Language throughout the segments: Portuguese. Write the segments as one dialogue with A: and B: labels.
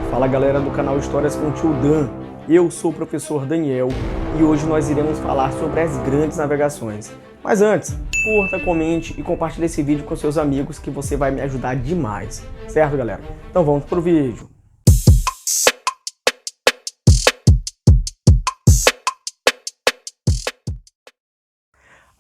A: Fala galera do canal Histórias com Tio Dan, eu sou o professor Daniel e hoje nós iremos falar sobre as grandes navegações. Mas antes, curta, comente e compartilhe esse vídeo com seus amigos que você vai me ajudar demais, certo galera? Então vamos pro vídeo.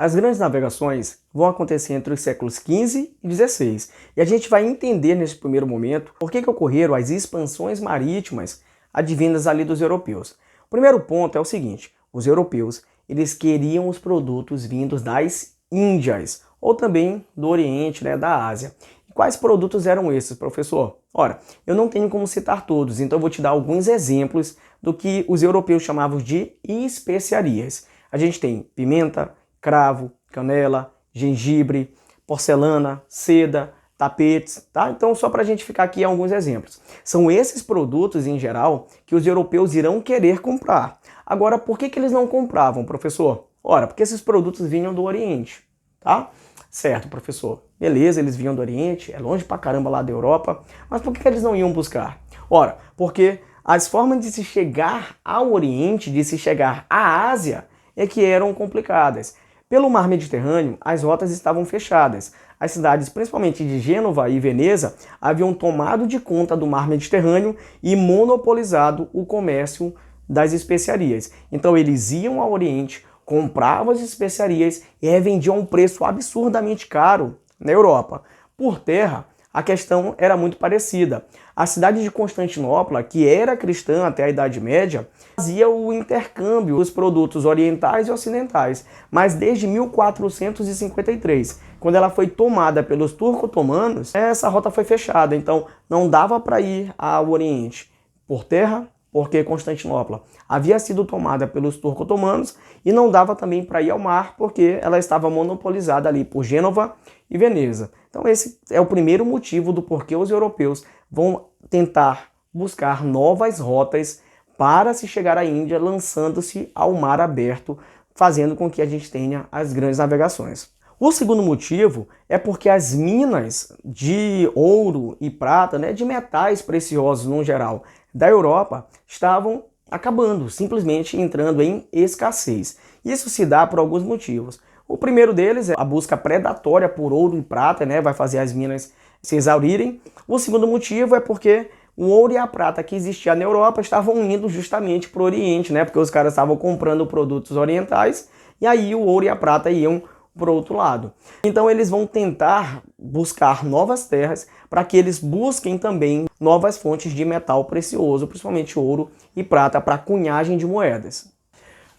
A: As grandes navegações vão acontecer entre os séculos XV e XVI, e a gente vai entender nesse primeiro momento por que ocorreram as expansões marítimas advindas ali dos europeus. O primeiro ponto é o seguinte: os europeus eles queriam os produtos vindos das Índias, ou também do Oriente, da Ásia. E quais produtos eram esses, professor? Ora, eu não tenho como citar todos, então eu vou te dar alguns exemplos do que os europeus chamavam de especiarias. A gente tem pimenta, cravo, canela, gengibre, porcelana, seda, tapetes, tá? Então, só para a gente ficar aqui alguns exemplos. São esses produtos, em geral, que os europeus irão querer comprar. Agora, por que eles não compravam, professor? Ora, porque esses produtos vinham do Oriente, tá? Certo, professor. Beleza, eles vinham do Oriente, é longe pra caramba lá da Europa, mas por que eles não iam buscar? Ora, porque as formas de se chegar ao Oriente, de se chegar à Ásia, é que eram complicadas. Pelo mar Mediterrâneo, as rotas estavam fechadas. As cidades, principalmente de Gênova e Veneza, haviam tomado de conta do mar Mediterrâneo e monopolizado o comércio das especiarias. Então eles iam ao Oriente, compravam as especiarias e revendiam a um preço absurdamente caro na Europa. Por terra, a questão era muito parecida. A cidade de Constantinopla, que era cristã até a Idade Média, fazia o intercâmbio dos produtos orientais e ocidentais. Mas desde 1453, quando ela foi tomada pelos turco-otomanos, essa rota foi fechada. Então não dava para ir ao Oriente por terra, porque Constantinopla havia sido tomada pelos turco-otomanos, e não dava também para ir ao mar, porque ela estava monopolizada ali por Gênova e Veneza. Então esse é o primeiro motivo do porquê os europeus vão tentar buscar novas rotas para se chegar à Índia, lançando-se ao mar aberto, fazendo com que a gente tenha as grandes navegações. O segundo motivo é porque as minas de ouro e prata, de metais preciosos no geral, da Europa, estavam acabando, simplesmente entrando em escassez. Isso se dá por alguns motivos. O primeiro deles é a busca predatória por ouro e prata, vai fazer as minas se exaurirem. O segundo motivo é porque o ouro e a prata que existia na Europa estavam indo justamente para o Oriente, porque os caras estavam comprando produtos orientais e aí o ouro e a prata iam para o outro lado. Então eles vão tentar buscar novas terras para que eles busquem também novas fontes de metal precioso, principalmente ouro e prata, para a cunhagem de moedas.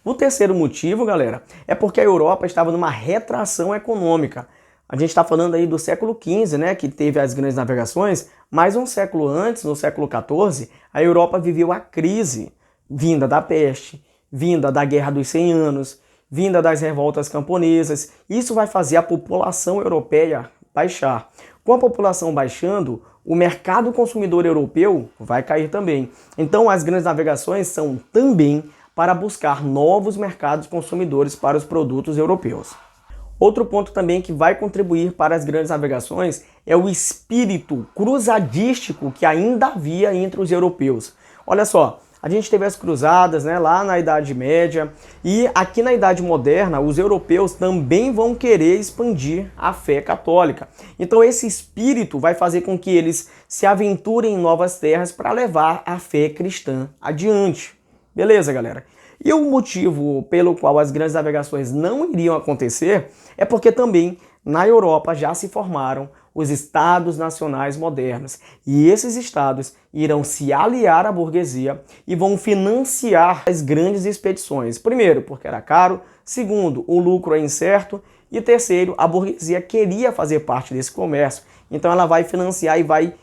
A: O terceiro motivo, galera, é porque a Europa estava numa retração econômica. A gente está falando aí do século XV, que teve as grandes navegações, mas um século antes, no século XIV, a Europa viveu a crise vinda da peste, vinda da Guerra dos 100 Anos, vinda das revoltas camponesas. Isso vai fazer a população europeia baixar. Com a população baixando, o mercado consumidor europeu vai cair também. Então as grandes navegações são também para buscar novos mercados consumidores para os produtos europeus. Outro ponto também que vai contribuir para as grandes navegações é o espírito cruzadístico que ainda havia entre os europeus. Olha só, a gente teve as cruzadas lá na Idade Média, e aqui na Idade Moderna os europeus também vão querer expandir a fé católica. Então esse espírito vai fazer com que eles se aventurem em novas terras para levar a fé cristã adiante. Beleza, galera? E o motivo pelo qual as grandes navegações não iriam acontecer é porque também na Europa já se formaram os estados nacionais modernos. E esses estados irão se aliar à burguesia e vão financiar as grandes expedições. Primeiro, porque era caro. Segundo, o lucro é incerto. E terceiro, a burguesia queria fazer parte desse comércio. Então ela vai financiar e vai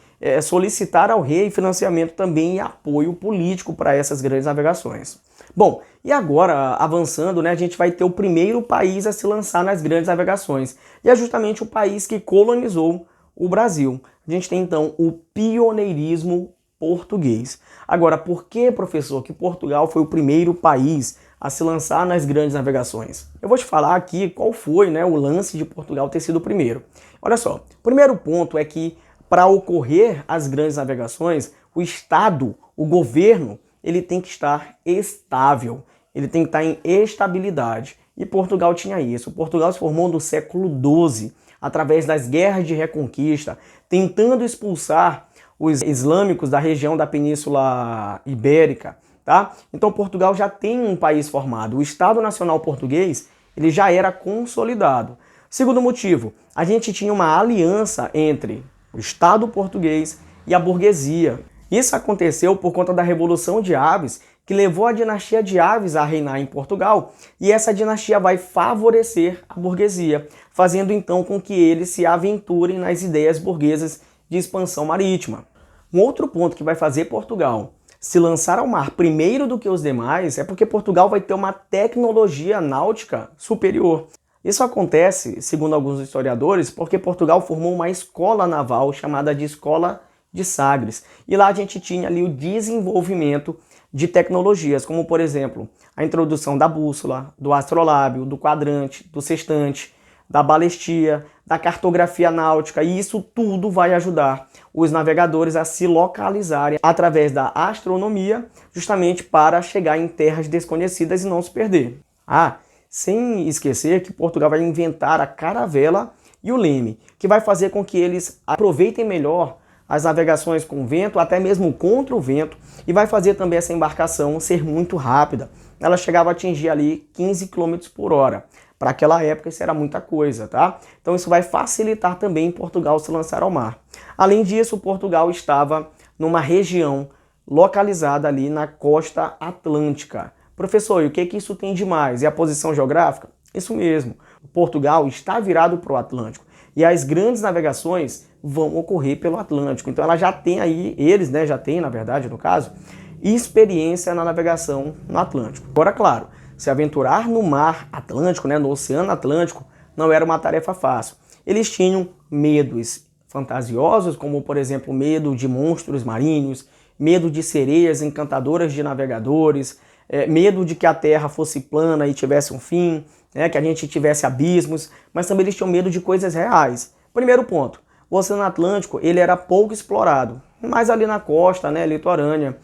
A: solicitar ao rei financiamento também e apoio político para essas grandes navegações. Bom, e agora, avançando, a gente vai ter o primeiro país a se lançar nas grandes navegações. E é justamente o país que colonizou o Brasil. A gente tem, então, o pioneirismo português. Agora, por que, professor, que Portugal foi o primeiro país a se lançar nas grandes navegações? Eu vou te falar aqui qual foi o lance de Portugal ter sido o primeiro. Olha só, o primeiro ponto é que para ocorrer as grandes navegações, o Estado, o governo, ele tem que estar estável, ele tem que estar em estabilidade. E Portugal tinha isso. Portugal se formou no século XII, através das guerras de reconquista, tentando expulsar os islâmicos da região da Península Ibérica, tá? Então Portugal já tem um país formado. O Estado Nacional Português, ele já era consolidado. Segundo motivo, a gente tinha uma aliança entre o Estado português e a burguesia. Isso aconteceu por conta da Revolução de Aves, que levou a dinastia de Aves a reinar em Portugal, e essa dinastia vai favorecer a burguesia, fazendo então com que eles se aventurem nas ideias burguesas de expansão marítima. Um outro ponto que vai fazer Portugal se lançar ao mar primeiro do que os demais é porque Portugal vai ter uma tecnologia náutica superior. Isso acontece, segundo alguns historiadores, porque Portugal formou uma escola naval chamada de Escola de Sagres. E lá a gente tinha ali o desenvolvimento de tecnologias, como por exemplo, a introdução da bússola, do astrolábio, do quadrante, do sextante, da balestia, da cartografia náutica, e isso tudo vai ajudar os navegadores a se localizarem através da astronomia, justamente para chegar em terras desconhecidas e não se perder. Sem esquecer que Portugal vai inventar a caravela e o leme, que vai fazer com que eles aproveitem melhor as navegações com vento, até mesmo contra o vento, e vai fazer também essa embarcação ser muito rápida. Ela chegava a atingir ali 15 km por hora. Para aquela época isso era muita coisa, tá? Então isso vai facilitar também Portugal se lançar ao mar. Além disso, Portugal estava numa região localizada ali na costa atlântica. Professor, e o que isso tem de mais? E a posição geográfica? Isso mesmo. Portugal está virado para o Atlântico. E as grandes navegações vão ocorrer pelo Atlântico. Então ela já tem aí, eles já têm, na verdade, no caso, experiência na navegação no Atlântico. Agora, claro, se aventurar no mar Atlântico, no Oceano Atlântico, não era uma tarefa fácil. Eles tinham medos fantasiosos, como por exemplo, medo de monstros marinhos, medo de sereias encantadoras de navegadores, medo de que a Terra fosse plana e tivesse um fim, que a gente tivesse abismos, mas também eles tinham medo de coisas reais. Primeiro ponto, o Oceano Atlântico ele era pouco explorado, mas ali na costa litorânea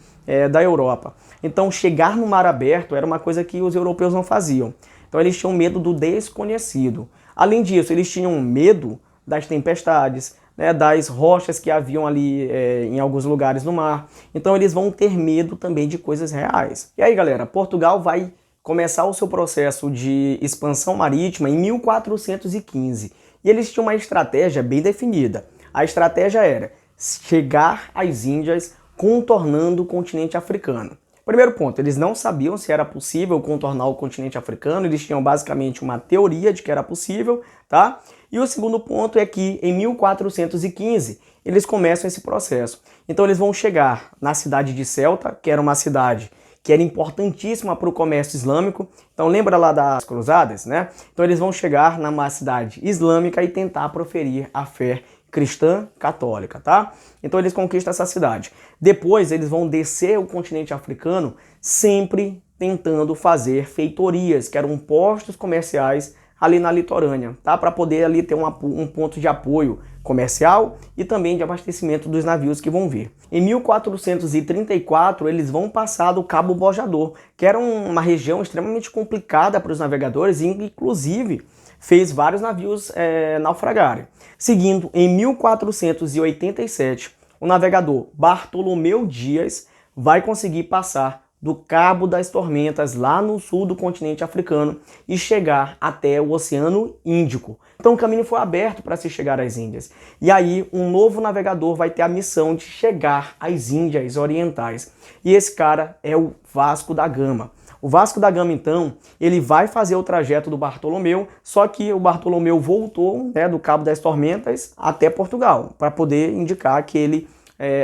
A: da Europa. Então chegar no mar aberto era uma coisa que os europeus não faziam. Então eles tinham medo do desconhecido. Além disso, eles tinham medo das tempestades, das rochas que haviam ali em alguns lugares no mar. Então eles vão ter medo também de coisas reais. E aí, galera, Portugal vai começar o seu processo de expansão marítima em 1415. E eles tinham uma estratégia bem definida. A estratégia era chegar às Índias contornando o continente africano. Primeiro ponto, eles não sabiam se era possível contornar o continente africano, eles tinham basicamente uma teoria de que era possível, tá? E o segundo ponto é que em 1415 eles começam esse processo. Então eles vão chegar na cidade de Ceuta, que era uma cidade que era importantíssima para o comércio islâmico. Então lembra lá das cruzadas, Então eles vão chegar numa cidade islâmica e tentar proferir a fé cristã católica, tá? Então eles conquistam essa cidade. Depois eles vão descer o continente africano, sempre tentando fazer feitorias, que eram postos comerciais ali na litorânea, tá? Para poder ali ter um ponto de apoio comercial e também de abastecimento dos navios que vão vir. Em 1434 eles vão passar do Cabo Bojador, que era uma região extremamente complicada para os navegadores e inclusive fez vários navios naufragarem. Seguindo, em 1487, o navegador Bartolomeu Dias vai conseguir passar do Cabo das Tormentas, lá no sul do continente africano, e chegar até o Oceano Índico. Então o caminho foi aberto para se chegar às Índias. E aí um novo navegador vai ter a missão de chegar às Índias Orientais. E esse cara é o Vasco da Gama. O Vasco da Gama, então, ele vai fazer o trajeto do Bartolomeu, só que o Bartolomeu voltou do Cabo das Tormentas até Portugal, para poder indicar que ele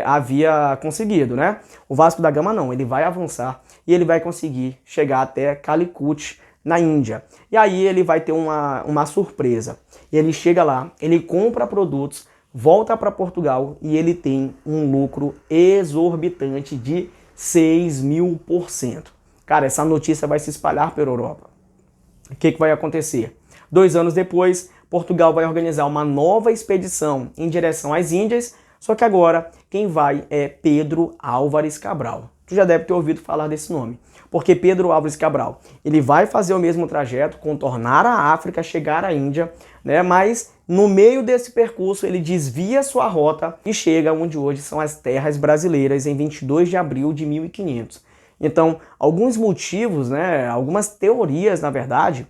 A: havia conseguido, O Vasco da Gama não, ele vai avançar e ele vai conseguir chegar até Calicut, na Índia. E aí ele vai ter uma surpresa. Ele chega lá, ele compra produtos, volta para Portugal e ele tem um lucro exorbitante de 6.000%. Cara, essa notícia vai se espalhar pela Europa. O que vai acontecer? 2 anos depois, Portugal vai organizar uma nova expedição em direção às Índias Só que agora quem vai é Pedro Álvares Cabral. Tu já deve ter ouvido falar desse nome. Porque Pedro Álvares Cabral, ele vai fazer o mesmo trajeto, contornar a África, chegar à Índia, né? Mas no meio desse percurso ele desvia sua rota e chega onde hoje são as terras brasileiras, em 22 de abril de 1500. Então, alguns motivos, né, algumas teorias, na verdade,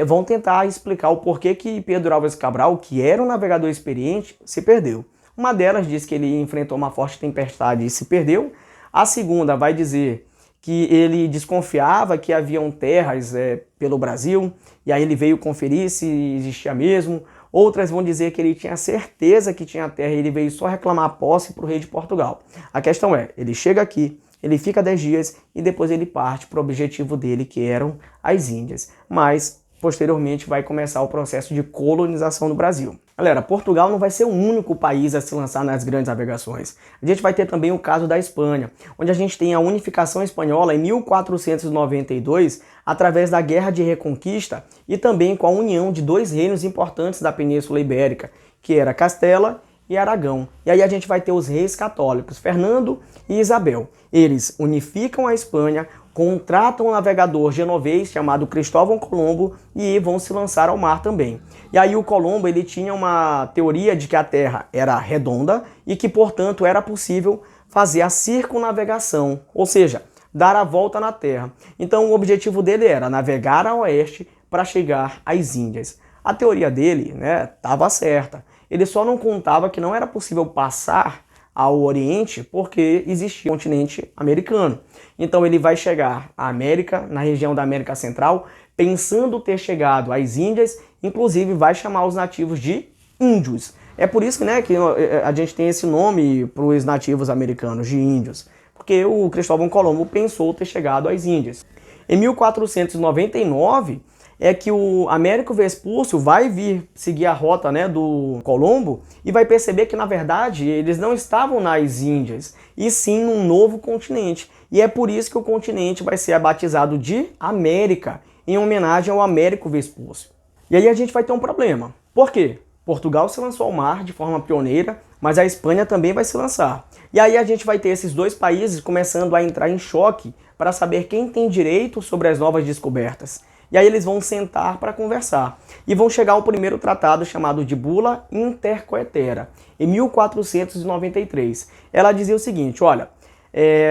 A: vão tentar explicar o porquê que Pedro Álvares Cabral, que era um navegador experiente, se perdeu. Uma delas diz que ele enfrentou uma forte tempestade e se perdeu. A segunda vai dizer que ele desconfiava que haviam terras pelo Brasil, e aí ele veio conferir se existia mesmo. Outras vão dizer que ele tinha certeza que tinha terra e ele veio só reclamar a posse para o rei de Portugal. A questão é, ele chega aqui, ele fica 10 dias e depois ele parte para o objetivo dele, que eram as Índias. Mas, posteriormente, vai começar o processo de colonização do Brasil. Galera, Portugal não vai ser o único país a se lançar nas grandes navegações. A gente vai ter também o caso da Espanha, onde a gente tem a unificação espanhola em 1492, através da Guerra de Reconquista e também com a união de dois reinos importantes da Península Ibérica, que era Castela e Aragão. E aí a gente vai ter os reis católicos, Fernando e Isabel. Eles unificam a Espanha, contratam um navegador genovês chamado Cristóvão Colombo e vão se lançar ao mar também. E aí o Colombo, ele tinha uma teoria de que a Terra era redonda e que, portanto, era possível fazer a circunnavegação, ou seja, dar a volta na Terra. Então o objetivo dele era navegar a oeste para chegar às Índias. A teoria dele, né, estava certa. Ele só não contava que não era possível passar ao Oriente porque existia o continente americano. Então ele vai chegar à América, na região da América Central, pensando ter chegado às Índias, inclusive vai chamar os nativos de índios. É por isso, né, que a gente tem esse nome para os nativos americanos, de índios, porque o Cristóvão Colombo pensou ter chegado às Índias. Em 1499, é que o Américo Vespúcio vai vir seguir a rota, né, do Colombo e vai perceber que, na verdade, eles não estavam nas Índias, e sim num novo continente. E é por isso que o continente vai ser batizado de América, em homenagem ao Américo Vespúcio. E aí a gente vai ter um problema. Por quê? Portugal se lançou ao mar de forma pioneira, mas a Espanha também vai se lançar. E aí a gente vai ter esses dois países começando a entrar em choque para saber quem tem direito sobre as novas descobertas. E aí eles vão sentar para conversar. E vão chegar ao primeiro tratado chamado de Bula Intercoetera, em 1493. Ela dizia o seguinte, olha,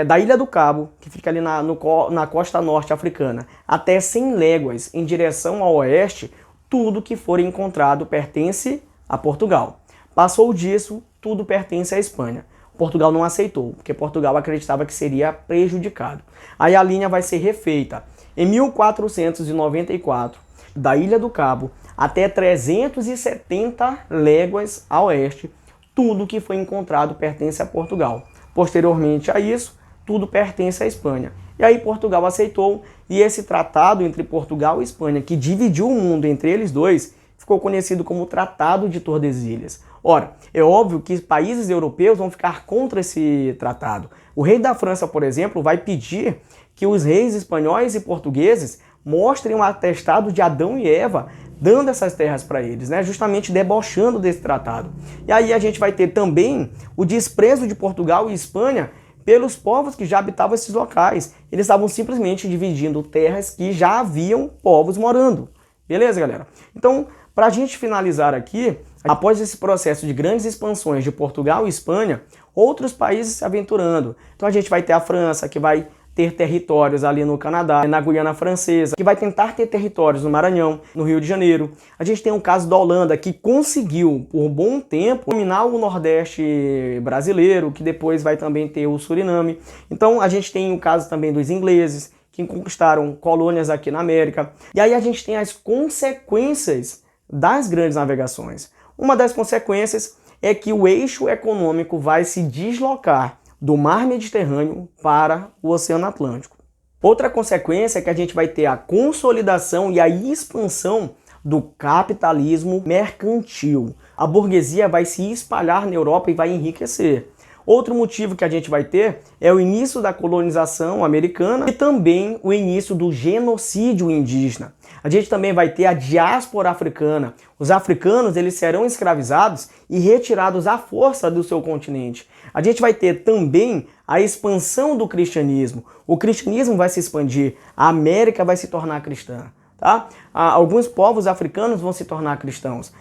A: da Ilha do Cabo, que fica ali na costa norte africana, até 100 léguas em direção ao oeste, tudo que for encontrado pertence a Portugal. Passou disso, tudo pertence à Espanha. Portugal não aceitou, porque Portugal acreditava que seria prejudicado. Aí a linha vai ser refeita. Em 1494, da Ilha do Cabo até 370 léguas a oeste, tudo que foi encontrado pertence a Portugal. Posteriormente a isso, tudo pertence à Espanha. E aí Portugal aceitou, e esse tratado entre Portugal e Espanha, que dividiu o mundo entre eles dois, ficou conhecido como Tratado de Tordesilhas. Ora, é óbvio que países europeus vão ficar contra esse tratado. O rei da França, por exemplo, vai pedir que os reis espanhóis e portugueses mostrem um atestado de Adão e Eva dando essas terras para eles, né? Justamente debochando desse tratado. E aí a gente vai ter também o desprezo de Portugal e Espanha pelos povos que já habitavam esses locais. Eles estavam simplesmente dividindo terras que já haviam povos morando. Beleza, galera? Então, para a gente finalizar aqui, após esse processo de grandes expansões de Portugal e Espanha, outros países se aventurando. Então a gente vai ter a França, que vai ter territórios ali no Canadá, na Guiana Francesa, que vai tentar ter territórios no Maranhão, no Rio de Janeiro. A gente tem o caso da Holanda, que conseguiu, por bom tempo, dominar o Nordeste brasileiro, que depois vai também ter o Suriname. Então a gente tem o caso também dos ingleses, que conquistaram colônias aqui na América. E aí a gente tem as consequências das grandes navegações. Uma das consequências é que o eixo econômico vai se deslocar do mar Mediterrâneo para o Oceano Atlântico. Outra consequência é que a gente vai ter a consolidação e a expansão do capitalismo mercantil. A burguesia vai se espalhar na Europa e vai enriquecer. Outro motivo que a gente vai ter é o início da colonização americana e também o início do genocídio indígena. A gente também vai ter a diáspora africana. Os africanos, eles serão escravizados e retirados à força do seu continente. A gente vai ter também a expansão do cristianismo. O cristianismo vai se expandir, a América vai se tornar cristã. Tá? Alguns povos africanos vão se tornar cristãos.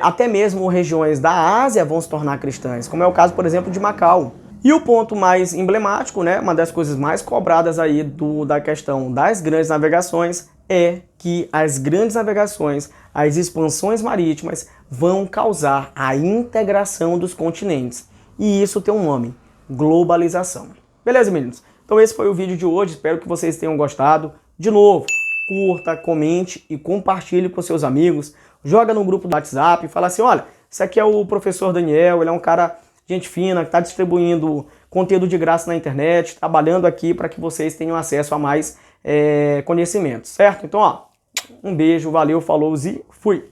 A: Até mesmo regiões da Ásia vão se tornar cristãs, como é o caso, por exemplo, de Macau. E o ponto mais emblemático, né, uma das coisas mais cobradas aí da questão das grandes navegações é que as grandes navegações, as expansões marítimas vão causar a integração dos continentes. E isso tem um nome, globalização. Beleza, meninos? Então esse foi o vídeo de hoje, espero que vocês tenham gostado. De novo, curta, comente e compartilhe com seus amigos. Joga no grupo do WhatsApp e fala assim, olha, esse aqui é o professor Daniel, ele é um cara gente fina, que está distribuindo conteúdo de graça na internet, trabalhando aqui para que vocês tenham acesso a mais conhecimentos, certo? Então, ó, um beijo, valeu, falou e fui!